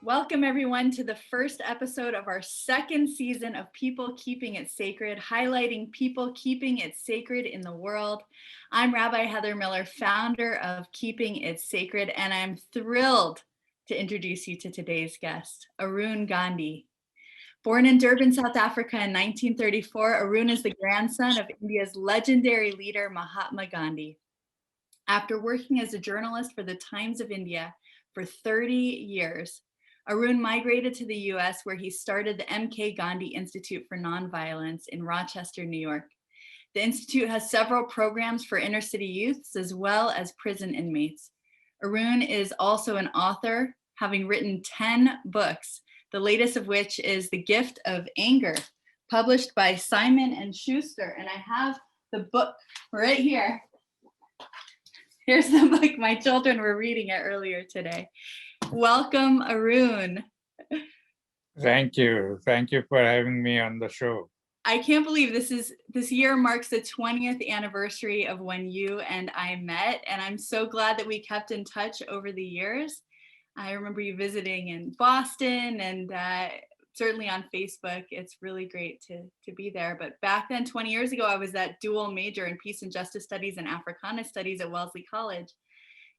Welcome everyone to the first episode of our second season of People Keeping It Sacred, highlighting people keeping it sacred in the world. I'm Rabbi Heather Miller, founder of Keeping It Sacred, and I'm thrilled to introduce you to today's guest, Arun Gandhi. Born in Durban, South Africa in 1934, Arun is the grandson of India's legendary leader, Mahatma Gandhi. After working as a journalist for the Times of India for 30 years, Arun migrated to the US, where he started the MK Gandhi Institute for Nonviolence in Rochester, New York. The Institute has several programs for inner city youths as well as prison inmates. Arun is also an author, having written 10 books, the latest of which is The Gift of Anger, published by Simon & Schuster. And I have the book right here. Here's the book. My children were reading it earlier today. Welcome, Arun. Thank you. Thank you for having me on the show. I can't believe this year marks the 20th anniversary of when you and I met, and I'm so glad that we kept in touch over the years. I remember you visiting in Boston, and certainly on Facebook. It's really great to be there. But back then, 20 years ago, I was that dual major in Peace and Justice Studies and Africana Studies at Wellesley College,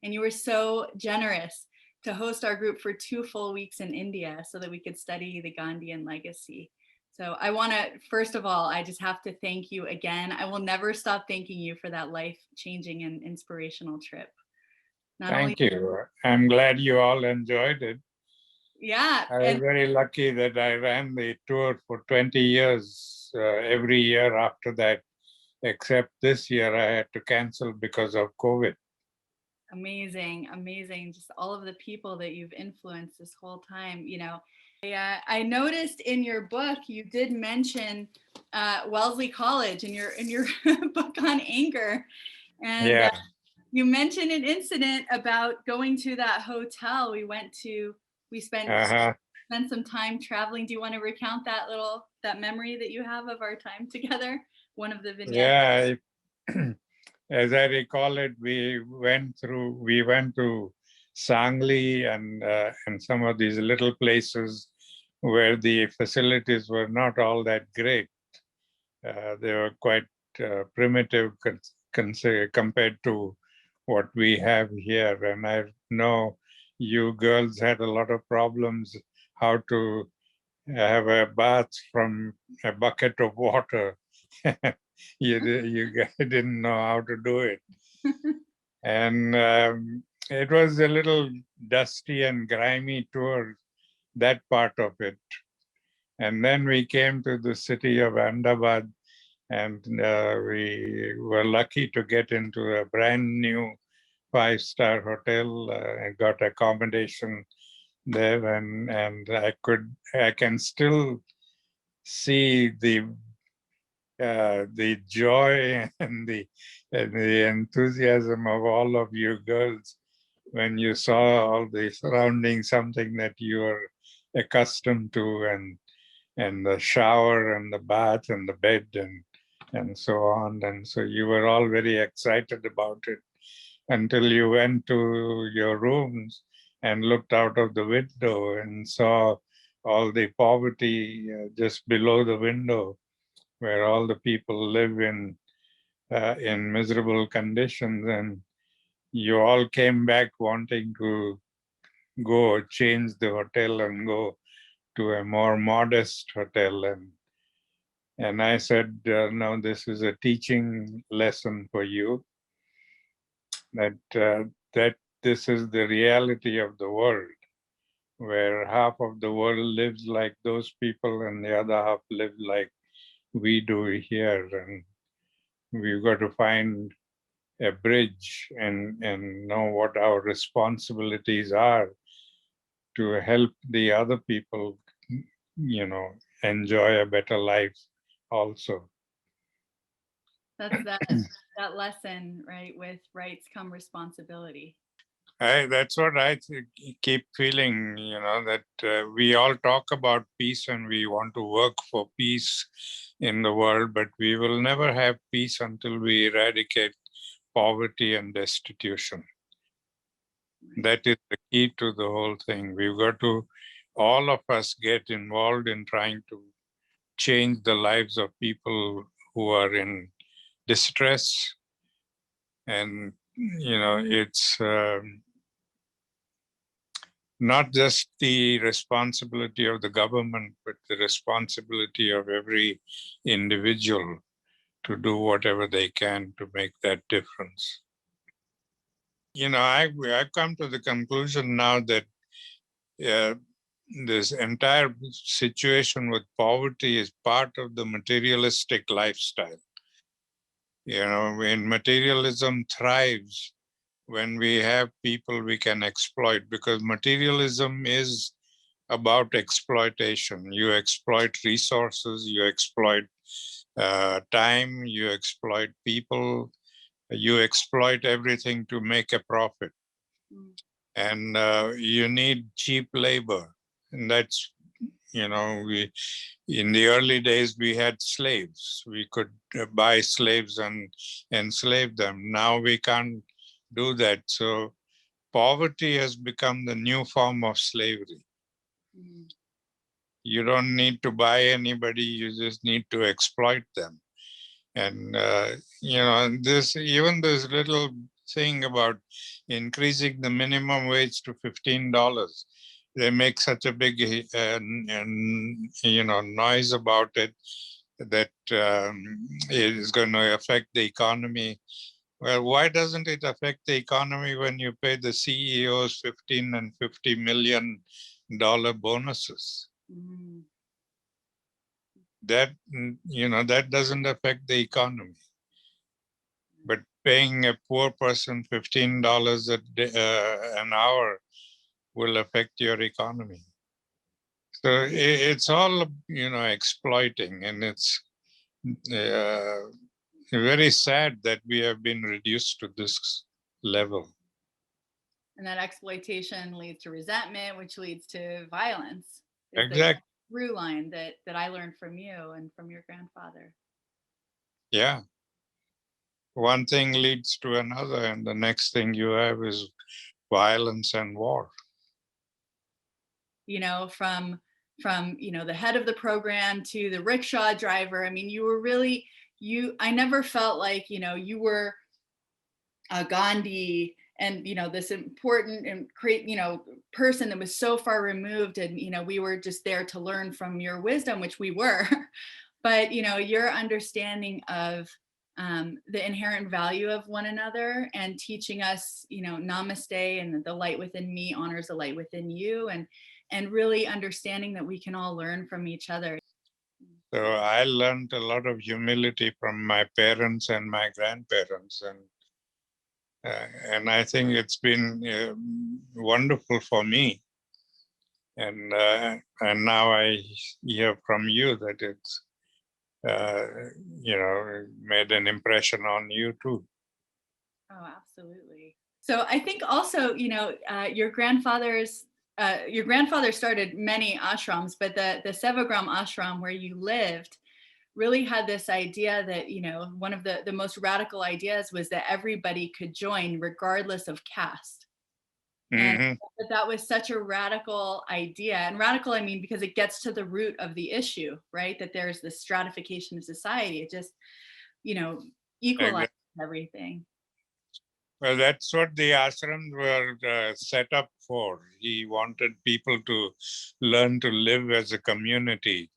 and you were so generous to host our group for 2 full weeks in India so that we could study the Gandhian legacy. So I want to, first of all, I just have to thank you again. I will never stop thanking you for that life-changing and inspirational trip. Thank you. I'm glad you all enjoyed it. Yeah. I was very lucky that I ran the tour for 20 years, every year after that, except this year I had to cancel because of COVID. Amazing, amazing. Just all of the people that you've influenced this whole time. You know, I noticed in your book you did mention Wellesley College in your book on anger, and you mentioned an incident about going to that hotel we spent some time traveling. Do you want to recount that memory that you have of our time together? One of the vignettes. Yeah. As I recall it, we went to Sangli and some of these little places where the facilities were not all that great. They were quite primitive compared to what we have here. And I know you girls had a lot of problems how to have a bath from a bucket of water. You didn't know how to do it. And it was a little dusty and grimy tour, that part of it. And then we came to the city of Ahmedabad, and we were lucky to get into a brand new 5-star hotel. I got accommodation there, and I can still see the joy and the enthusiasm of all of you girls when you saw all the surroundings, something that you are accustomed to, and the shower and the bath and the bed and so on. And so you were all very excited about it until you went to your rooms and looked out of the window and saw all the poverty just below the window, where all the people live in miserable conditions. And you all came back wanting to go change the hotel and go to a more modest hotel. And I said, no, this is a teaching lesson for you, that this is the reality of the world, where half of the world lives like those people and the other half live like we do here. And we've got to find a bridge and know what our responsibilities are to help the other people, enjoy a better life also. That's that lesson, right? With rights come responsibility. That's what I keep feeling, that we all talk about peace and we want to work for peace in the world, but we will never have peace until we eradicate poverty and destitution. That is the key to the whole thing. We've got to all of us get involved in trying to change the lives of people who are in distress. And, it's not just the responsibility of the government, but the responsibility of every individual to do whatever they can to make that difference. I've come to the conclusion now that this entire situation with poverty is part of the materialistic lifestyle. When materialism thrives, when we have people we can exploit, because materialism is about exploitation. You exploit resources, you exploit time, you exploit people, you exploit everything to make a profit. And you need cheap labor. And that's, we in the early days, we had slaves. We could buy slaves and enslave them. Now we can't do that. So poverty has become the new form of slavery. You don't need to buy anybody, you just need to exploit them. And, this little thing about increasing the minimum wage to $15, they make such a big, noise about it that it is going to affect the economy. Well, why doesn't it affect the economy when you pay the CEOs $15 and $50 million bonuses? That, that doesn't affect the economy. But paying a poor person $15 an hour will affect your economy. So it's all, exploiting, and it's very sad that we have been reduced to this level. And that exploitation leads to resentment, which leads to violence. Exactly. Through line that I learned from you and from your grandfather. Yeah. One thing leads to another, and the next thing you have is violence and war. From the head of the program to the rickshaw driver. I mean, you were really, I never felt like, you were a Gandhi and, this important and great, person that was so far removed. And, we were just there to learn from your wisdom, which we were. But, your understanding of the inherent value of one another and teaching us, namaste, and the light within me honors the light within you, and really understanding that we can all learn from each other. So I learned a lot of humility from my parents and my grandparents, and I think it's been wonderful for me. And now I hear from you that it's made an impression on you too. Oh, absolutely. So I think also, your grandfather started many ashrams, but the Sevagram ashram where you lived really had this idea that, one of the most radical ideas was that everybody could join regardless of caste. And that was such a radical idea. And radical, I mean, because it gets to the root of the issue, right? That there's this stratification of society. It just, equalizes everything. Well, that's what the ashrams were set up for. He wanted people to learn to live as a community,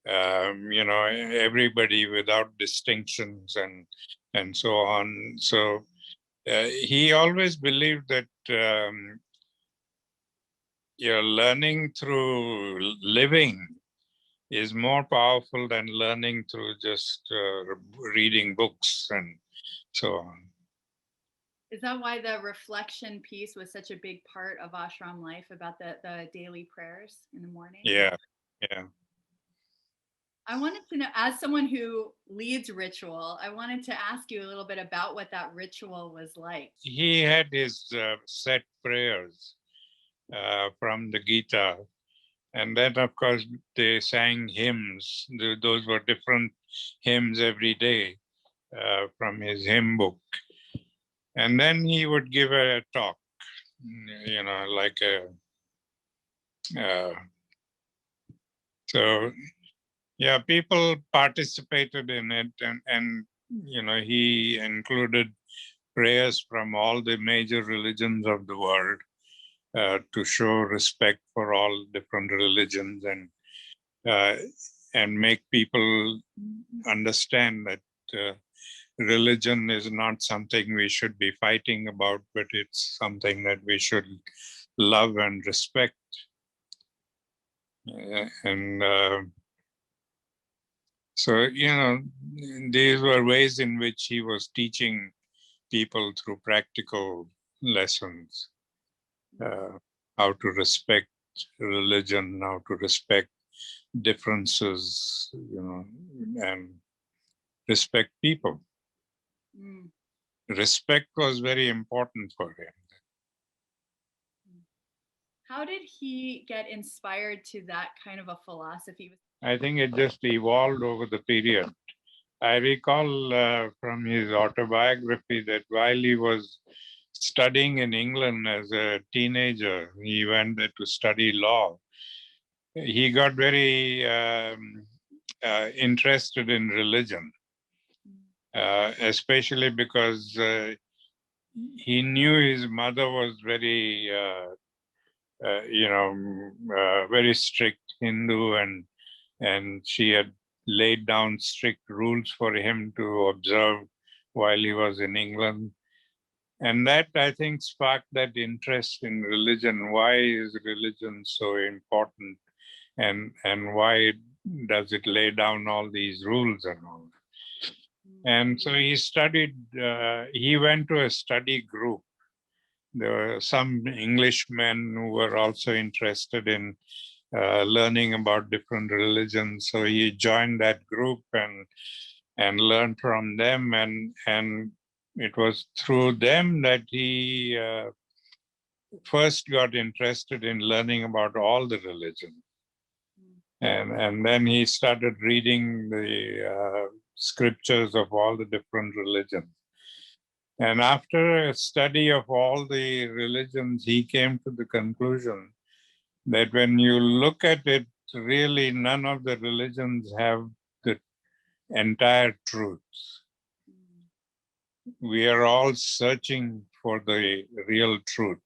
everybody without distinctions and so on. So he always believed that learning through living is more powerful than learning through just reading books and so on. Is that why the reflection piece was such a big part of ashram life, about the daily prayers in the morning? Yeah. I wanted to know, as someone who leads ritual, I wanted to ask you a little bit about what that ritual was like. He had his set prayers from the Gita. And then, of course, they sang hymns. Those were different hymns every day from his hymn book. And then he would give a talk, like a So, yeah, people participated in it, and he included prayers from all the major religions of the world to show respect for all different religions uh, and make people understand that religion is not something we should be fighting about, but it's something that we should love and respect. And so, these were ways in which he was teaching people through practical lessons, how to respect religion, how to respect differences, and respect people. Mm. Respect was very important for him. How did he get inspired to that kind of a philosophy? I think it just evolved over the period. I recall from his autobiography that while he was studying in England as a teenager, he went there to study law. He got very interested in religion, especially because he knew his mother was very, very strict Hindu, and she had laid down strict rules for him to observe while he was in England. And that, I think, sparked that interest in religion. Why is religion so important? And why does it lay down all these rules and all? And so he studied, he went to a study group. There were some Englishmen who were also interested in learning about different religions. So he joined that group and learned from them. And it was through them that he first got interested in learning about all the religions. And then he started reading the scriptures of all the different religions. And after a study of all the religions, he came to the conclusion that when you look at it, really none of the religions have the entire truth. We are all searching for the real truth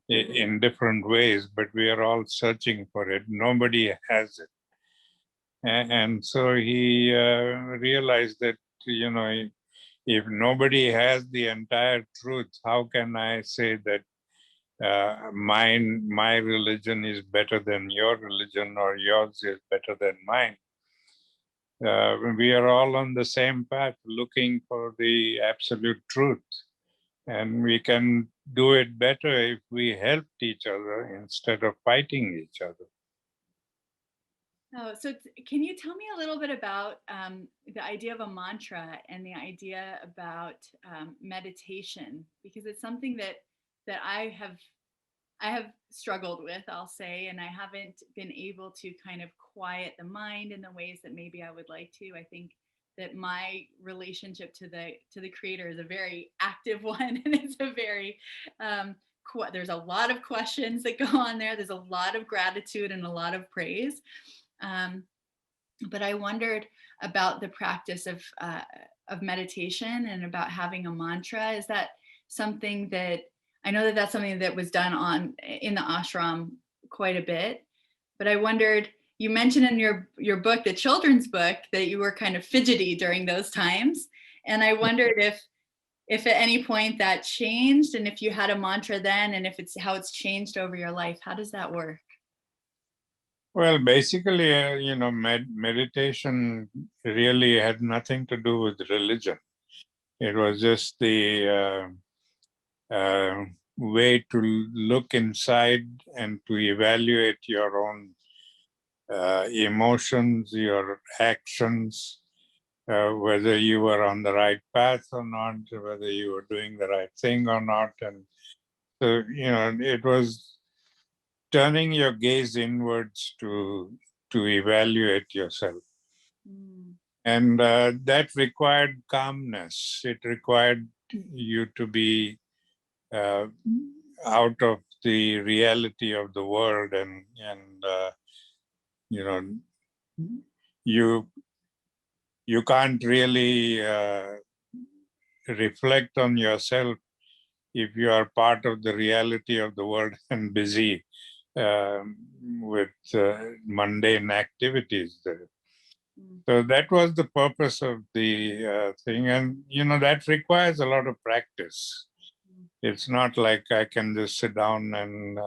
in different ways, but we are all searching for it. Nobody has it. And so he realized that, if nobody has the entire truth, how can I say that my religion is better than your religion or yours is better than mine? We are all on the same path looking for the absolute truth. And we can do it better if we helped each other instead of fighting each other. Oh, so can you tell me a little bit about the idea of a mantra and the idea about meditation? Because it's something that I have struggled with, I'll say, and I haven't been able to kind of quiet the mind in the ways that maybe I would like to. I think that my relationship to the Creator is a very active one, and it's a very there's a lot of questions that go on there. There's a lot of gratitude and a lot of praise. But I wondered about the practice of meditation and about having a mantra. Is that something that I know that that's something that was done in the ashram quite a bit, but I wondered, you mentioned in your book, the children's book, that you were kind of fidgety during those times. And I wondered if at any point that changed, and if you had a mantra then, and if it's how it's changed over your life. How does that work? Well, basically, meditation really had nothing to do with religion. It was just the way to look inside and to evaluate your own emotions, your actions, whether you were on the right path or not, whether you were doing the right thing or not. And so, it was turning your gaze inwards to evaluate yourself. And that required calmness. It required you to be out of the reality of the world and you know, you you can't really reflect on yourself if you are part of the reality of the world and busy with mundane activities. So that was the purpose of the thing. And, that requires a lot of practice. It's not like I can just sit down and,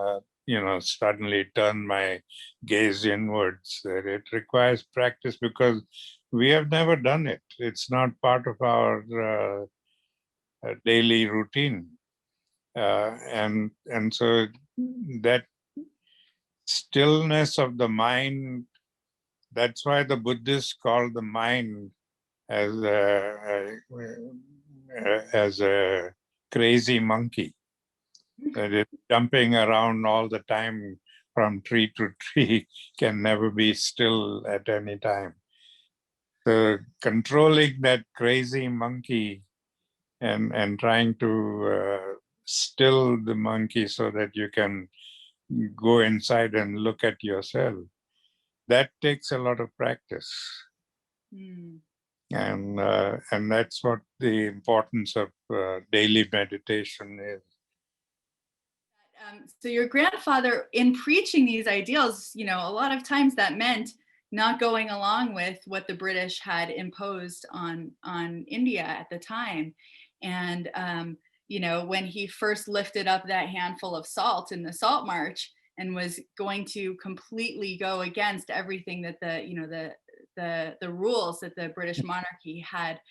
suddenly turn my gaze inwards. It requires practice because we have never done it. It's not part of our daily routine. And so that stillness of the mind, that's why the Buddhists call the mind as a crazy monkey that is jumping around all the time from tree to tree, can never be still at any time. So controlling that crazy monkey and trying to still the monkey so that you can go inside and look at yourself, that takes a lot of practice. And that's what the importance of daily meditation is. So your grandfather, in preaching these ideals, a lot of times that meant not going along with what the British had imposed on India at the time. And when he first lifted up that handful of salt in the Salt March and was going to completely go against everything that the rules that the British monarchy had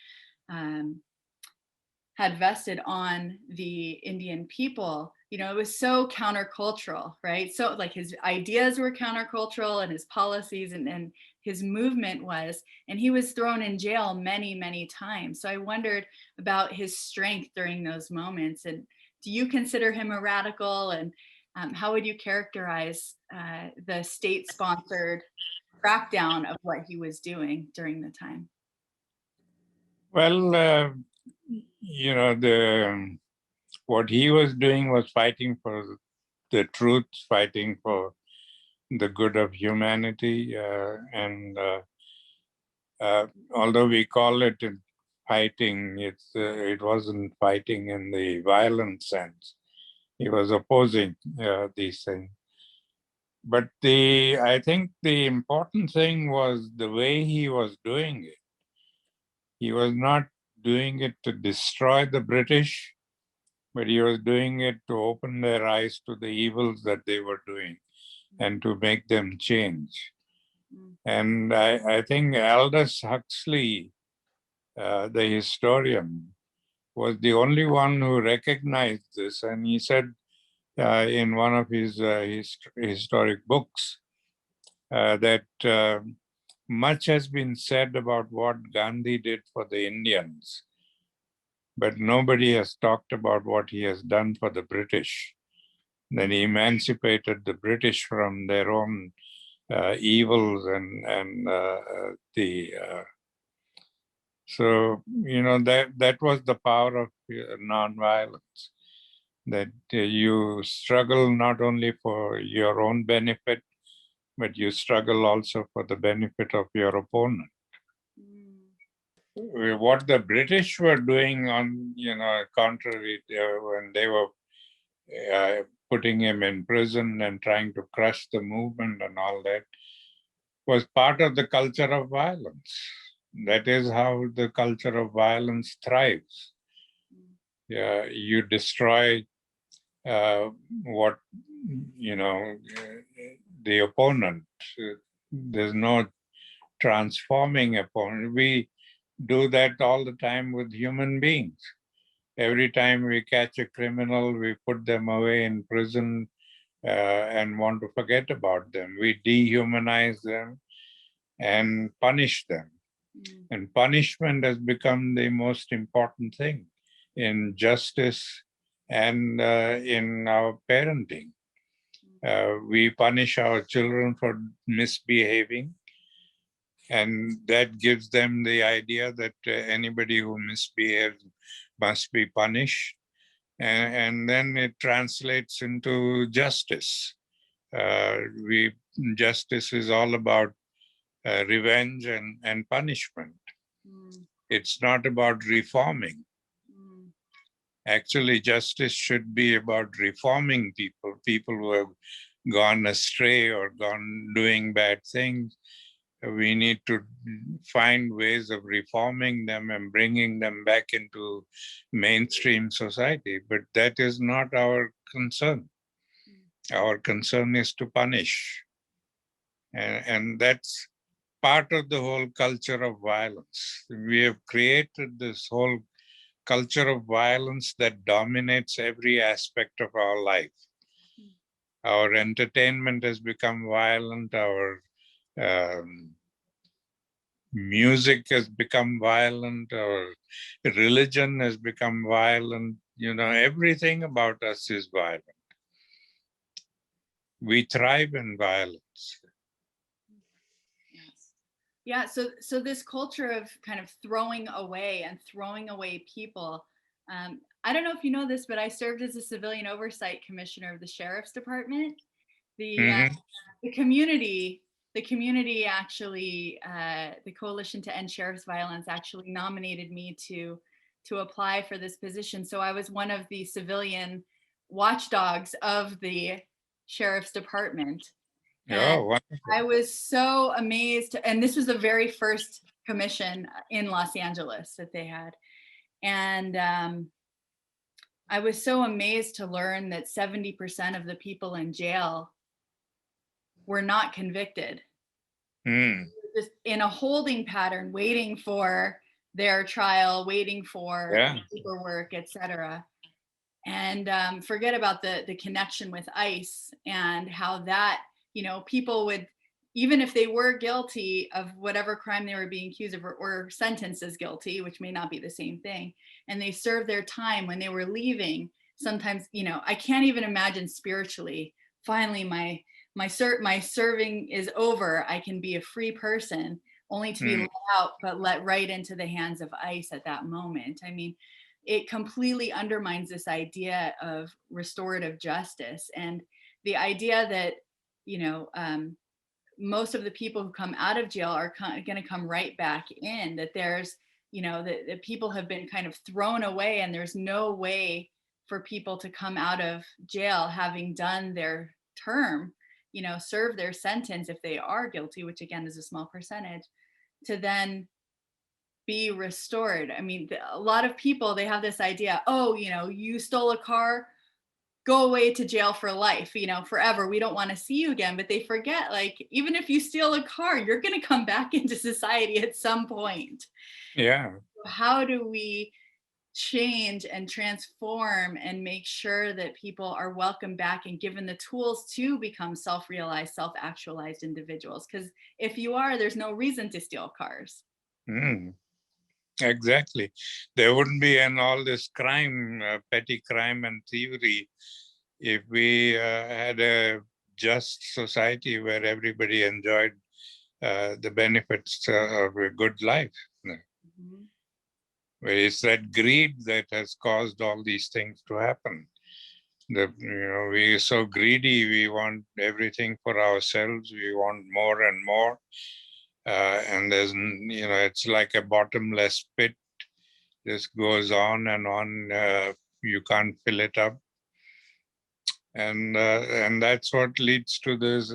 vested on the Indian people, it was so countercultural, right? So like his ideas were countercultural and his policies and his movement was, and he was thrown in jail many, many times. So I wondered about his strength during those moments. And do you consider him a radical? And how would you characterize the state-sponsored crackdown of what he was doing during the time? Well, what he was doing was fighting for the truth, fighting for the good of humanity. Although we call it fighting, it wasn't fighting in the violent sense. He was opposing these things. But I think the important thing was the way he was doing it. He was not doing it to destroy the British, but he was doing it to open their eyes to the evils that they were doing and to make them change. And I think Aldous Huxley, the historian, was the only one who recognized this. And he said in one of his historic books that much has been said about what Gandhi did for the Indians, but nobody has talked about what he has done for the British. That he emancipated the British from their own evils so that was the power of nonviolence. That you struggle not only for your own benefit, but you struggle also for the benefit of your opponent. What the British were doing on, contrary, when they were putting him in prison and trying to crush the movement and all that, was part of the culture of violence. That is how the culture of violence thrives. You destroy what, the opponent. There's no transforming opponent. We do that all the time with human beings. Every time we catch a criminal, we put them away in prison and want to forget about them. We dehumanize them and punish them. And punishment has become the most important thing in justice and in our parenting. We punish our children for misbehaving, and that gives them the idea that anybody who misbehaves must be punished. And then it translates into justice. we justice is all about revenge and punishment. Mm, It's not about reforming. mm, Actually, justice should be about reforming people who have gone astray or gone doing bad things. We need to find ways of reforming them and bringing them back into mainstream society. But that is not our concern. Our concern is to punish. And that's part of the whole culture of violence. We have created this whole culture of violence that dominates every aspect of our life. Our entertainment has become violent. Our music has become violent. Our religion has become violent. Everything about us is violent. We thrive in violence. yes. Yeah, so this culture of kind of throwing away people. I don't know if you know this, but I served as a civilian oversight commissioner of the sheriff's department. The Mhm. the community the community actually the Coalition to End Sheriff's Violence actually nominated me to apply for this position. So I was one of the civilian watchdogs of the sheriff's department. And Oh, wonderful. I was so amazed. And this was the very first commission in Los Angeles that they had. And I was so amazed to learn that 70% of the people in jail were not convicted. Mm. Just in a holding pattern, waiting for their trial, waiting for Yeah. paperwork, etc. And forget about the connection with ICE and how that, people would, even if they were guilty of whatever crime they were being accused of or sentenced as guilty, which may not be the same thing, and they served their time when they were leaving. Sometimes, I can't even imagine spiritually, finally my serving is over, I can be a free person, only to be let out, but let right into the hands of ICE at that moment. I mean, it completely undermines this idea of restorative justice and the idea that, most of the people who come out of jail are going to come right back in, that there's, that people have been kind of thrown away and there's no way for people to come out of jail having done their term, serve their sentence if they are guilty, which again is a small percentage, to then be restored. I mean, a lot of people, they have this idea, oh, you stole a car, go away to jail for life, forever. We don't want to see you again. But they forget, like, even if you steal a car, you're going to come back into society at some point. Yeah. How do we change and transform and make sure that people are welcomed back and given the tools to become self-realized, self-actualized individuals? Because if you are, there's no reason to steal cars. Exactly. There wouldn't be all this crime, petty crime and thievery, if we had a just society where everybody enjoyed the benefits of a good life. Mm-hmm. Where it's that greed that has caused all these things to happen. We're so greedy, we want everything for ourselves, we want more and more. And there's, it's like a bottomless pit. This goes on and on. You can't fill it up. And that's what leads to these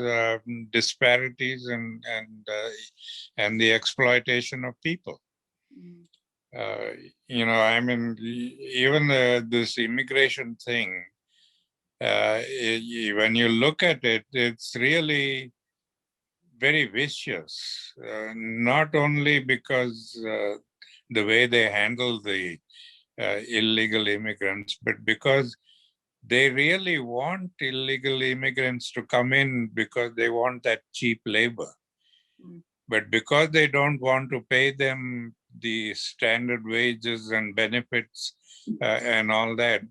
disparities and the exploitation of people. I mean, even this immigration thing, when you look at it, it's really very vicious. Not only because the way they handle the illegal immigrants, but because they really want illegal immigrants to come in because they want that cheap labor. But because they don't want to pay them the standard wages and benefits and all that,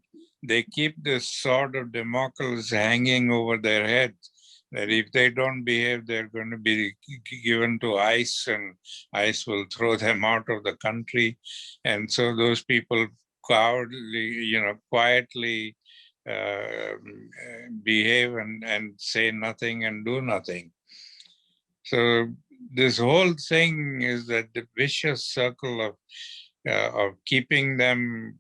they keep this sword of Damocles hanging over their heads, that if they don't behave, they're going to be given to ICE, and ICE will throw them out of the country. And so those people quietly behave and say nothing and do nothing. So this whole thing is that the vicious circle of keeping them,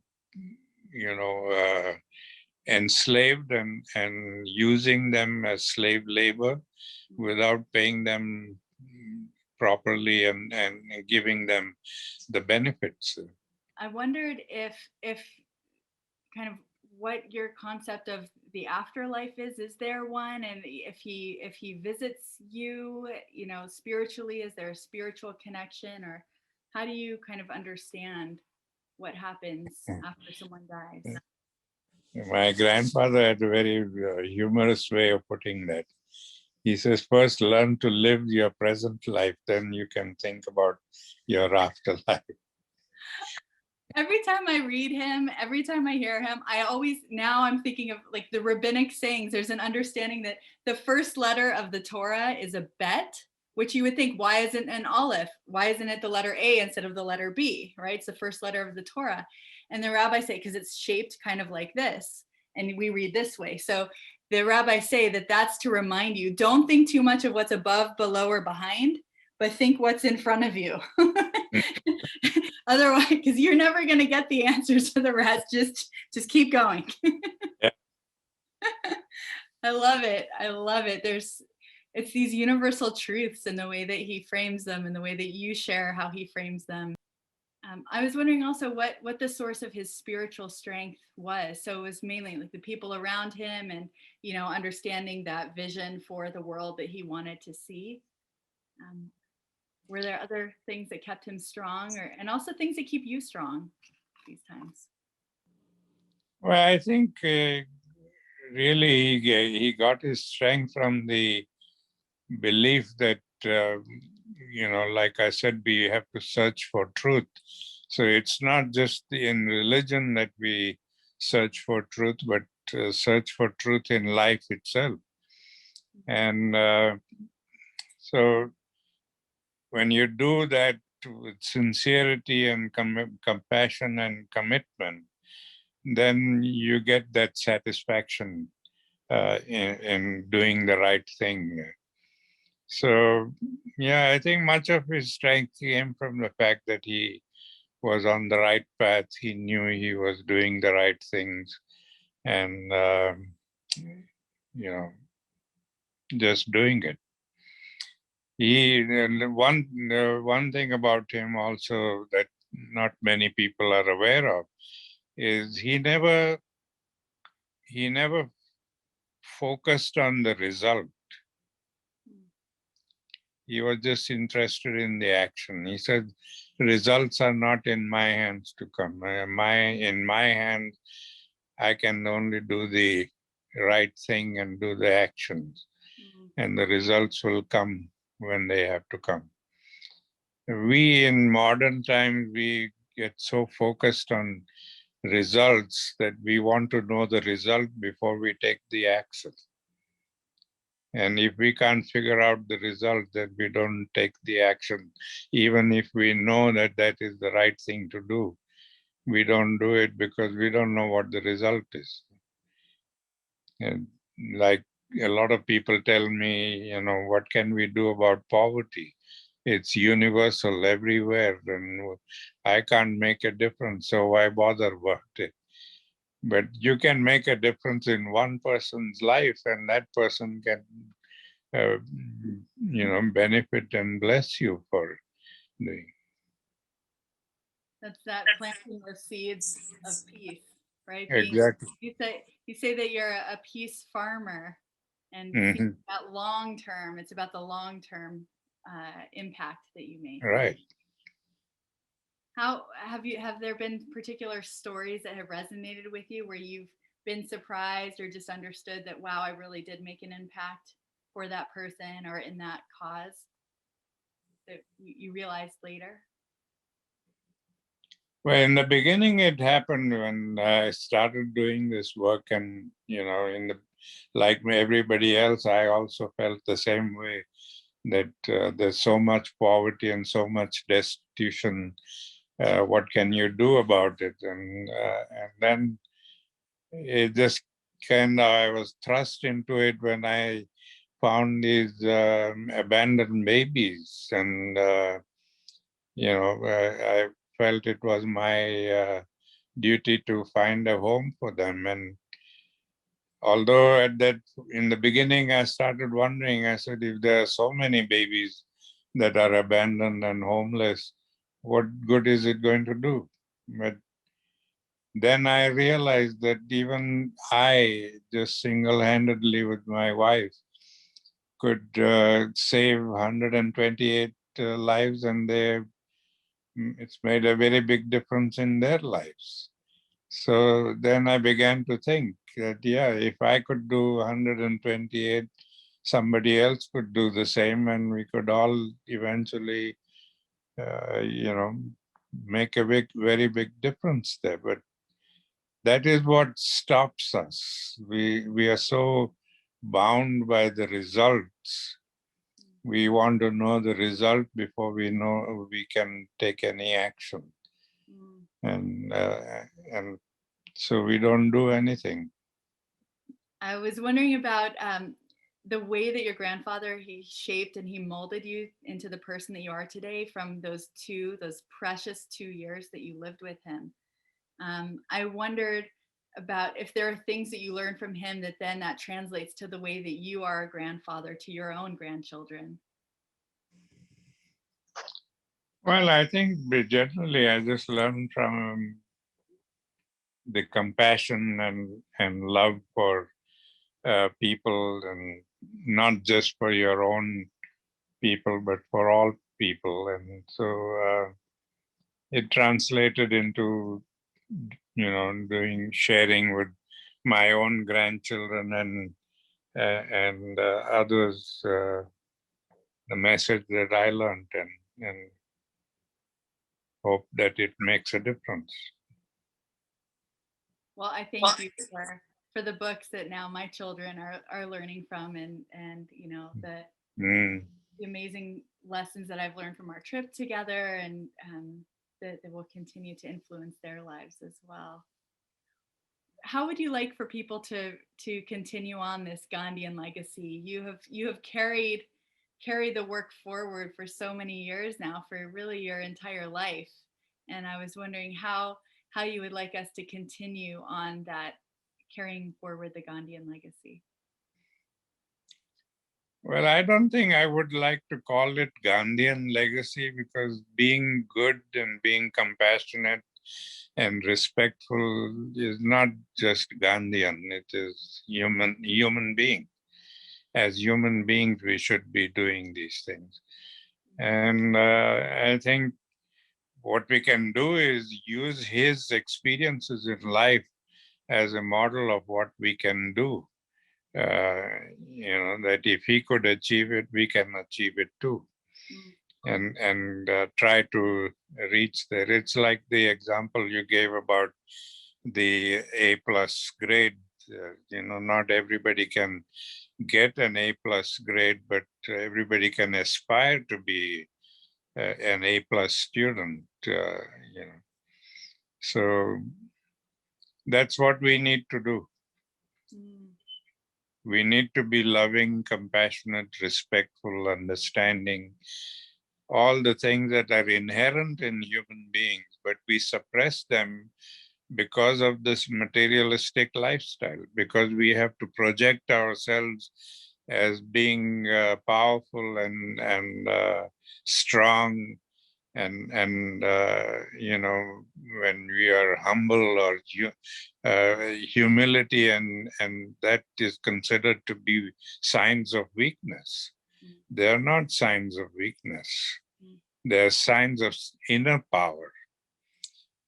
enslaved and using them as slave labor without paying them properly and giving them the benefits. I wondered if kind of what your concept of the afterlife is. Is there one? And if he visits you, spiritually, is there a spiritual connection, or how do you kind of understand what happens after someone dies? My grandfather had a very humorous way of putting that. He says, first learn to live your present life, then you can think about your afterlife. Every time I read him, every time I hear him, I'm thinking of like the rabbinic sayings. There's an understanding that the first letter of the Torah is a bet, which you would think, why isn't an aleph? Why isn't it the letter A instead of the letter B, right? It's the first letter of the Torah. And the rabbis say, because it's shaped kind of like this, and we read this way. So the rabbis say that that's to remind you, don't think too much of what's above, below, or behind, but think what's in front of you. Otherwise, because you're never going to get the answers to the rest. Just keep going. Yeah. I love it. It's these universal truths in the way that he frames them and the way that you share how he frames them. I was wondering also what the source of his spiritual strength was. So it was mainly like the people around him and, understanding that vision for the world that he wanted to see. Were there other things that kept him strong, and also things that keep you strong these times? Well, I think really he got his strength from the belief that, like I said, we have to search for truth. So it's not just in religion that we search for truth, but search for truth in life itself. And so when you do that with sincerity and compassion and commitment, then you get that satisfaction in doing the right thing. So, yeah, I think much of his strength came from the fact that he was on the right path. He knew he was doing the right things, and just doing it. One thing about him also that not many people are aware of is he never focused on the result. He was just interested in the action. He said, results are not in my hands to come. In my hands, I can only do the right thing and do the actions. And the results will come when they have to come. We in modern times, we get so focused on results that we want to know the result before we take the action. And if we can't figure out the result, then we don't take the action. Even if we know that that is the right thing to do, we don't do it because we don't know what the result is. And like a lot of people tell me, what can we do about poverty? It's universal everywhere, and I can't make a difference, so why bother about it? But you can make a difference in one person's life, and that person can benefit and bless you for doing. That's that planting of seeds of peace, right? Exactly. You say that you're a peace farmer, and that long term. It's about the long term impact that you make. Right. How have there been particular stories that have resonated with you where you've been surprised or just understood that, wow, I really did make an impact for that person or in that cause that you realized later? Well, in the beginning, it happened when I started doing this work, and like everybody else, I also felt the same way, that there's so much poverty and so much destitution. What can you do about it? And then it just I was thrust into it when I found these abandoned babies, and I felt it was my duty to find a home for them. And although in the beginning, I started wondering, I said, if there are so many babies that are abandoned and homeless, what good is it going to do? But then I realized that even I, just single-handedly with my wife, could save 128 lives, and it's made a very big difference in their lives. So then I began to think that, yeah, if I could do 128, somebody else could do the same, and we could all eventually, make a very big difference there. But that is what stops us. We are so bound by the results. We want to know the result before we know we can take any action. And so we don't do anything. I was wondering about the way that your grandfather, he shaped and he molded you into the person that you are today from those precious 2 years that you lived with him. I wondered about if there are things that you learned from him that translates to the way that you are a grandfather to your own grandchildren. Well, I think generally I just learned from the compassion and love for people, and not just for your own people, but for all people. And so it translated into, sharing with my own grandchildren and others the message that I learned, and hope that it makes a difference. Well, I thank you for the books that now my children are learning from, and the amazing lessons that I've learned from our trip together, and that will continue to influence their lives as well. How would you like for people to continue on this Gandhian legacy? You have carried the work forward for so many years now, for really your entire life, and I was wondering how you would like us to continue on that, carrying forward the Gandhian legacy. Well, I don't think I would like to call it Gandhian legacy, because being good and being compassionate and respectful is not just Gandhian. It is human being. As human beings, we should be doing these things. And I think what we can do is use his experiences in life as a model of what we can do. That if he could achieve it, we can achieve it too. And try to reach there. It's like the example you gave about the A+ grade. Not everybody can get an A+ grade, but everybody can aspire to be an A+ student. So that's what we need to do. We need to be loving, compassionate, respectful, understanding, all the things that are inherent in human beings, but we suppress them because of this materialistic lifestyle, because we have to project ourselves as being powerful and strong, and when we are humble, or humility, and that is considered to be signs of weakness. They are not signs of weakness. They are signs of inner power.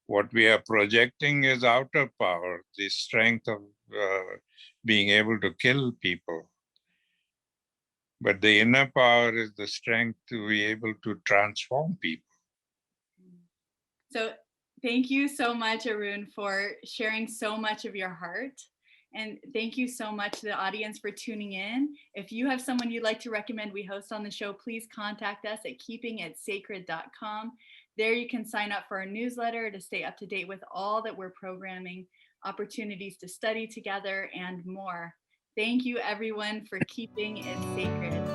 What we are projecting is outer power, the strength of being able to kill people. But the inner power is the strength to be able to transform people. So thank you so much, Arun, for sharing so much of your heart. And thank you so much to the audience for tuning in. If you have someone you'd like to recommend we host on the show, please contact us at keepingitsacred.com. There you can sign up for our newsletter to stay up to date with all that we're programming, opportunities to study together, and more. Thank you, everyone, for keeping it sacred.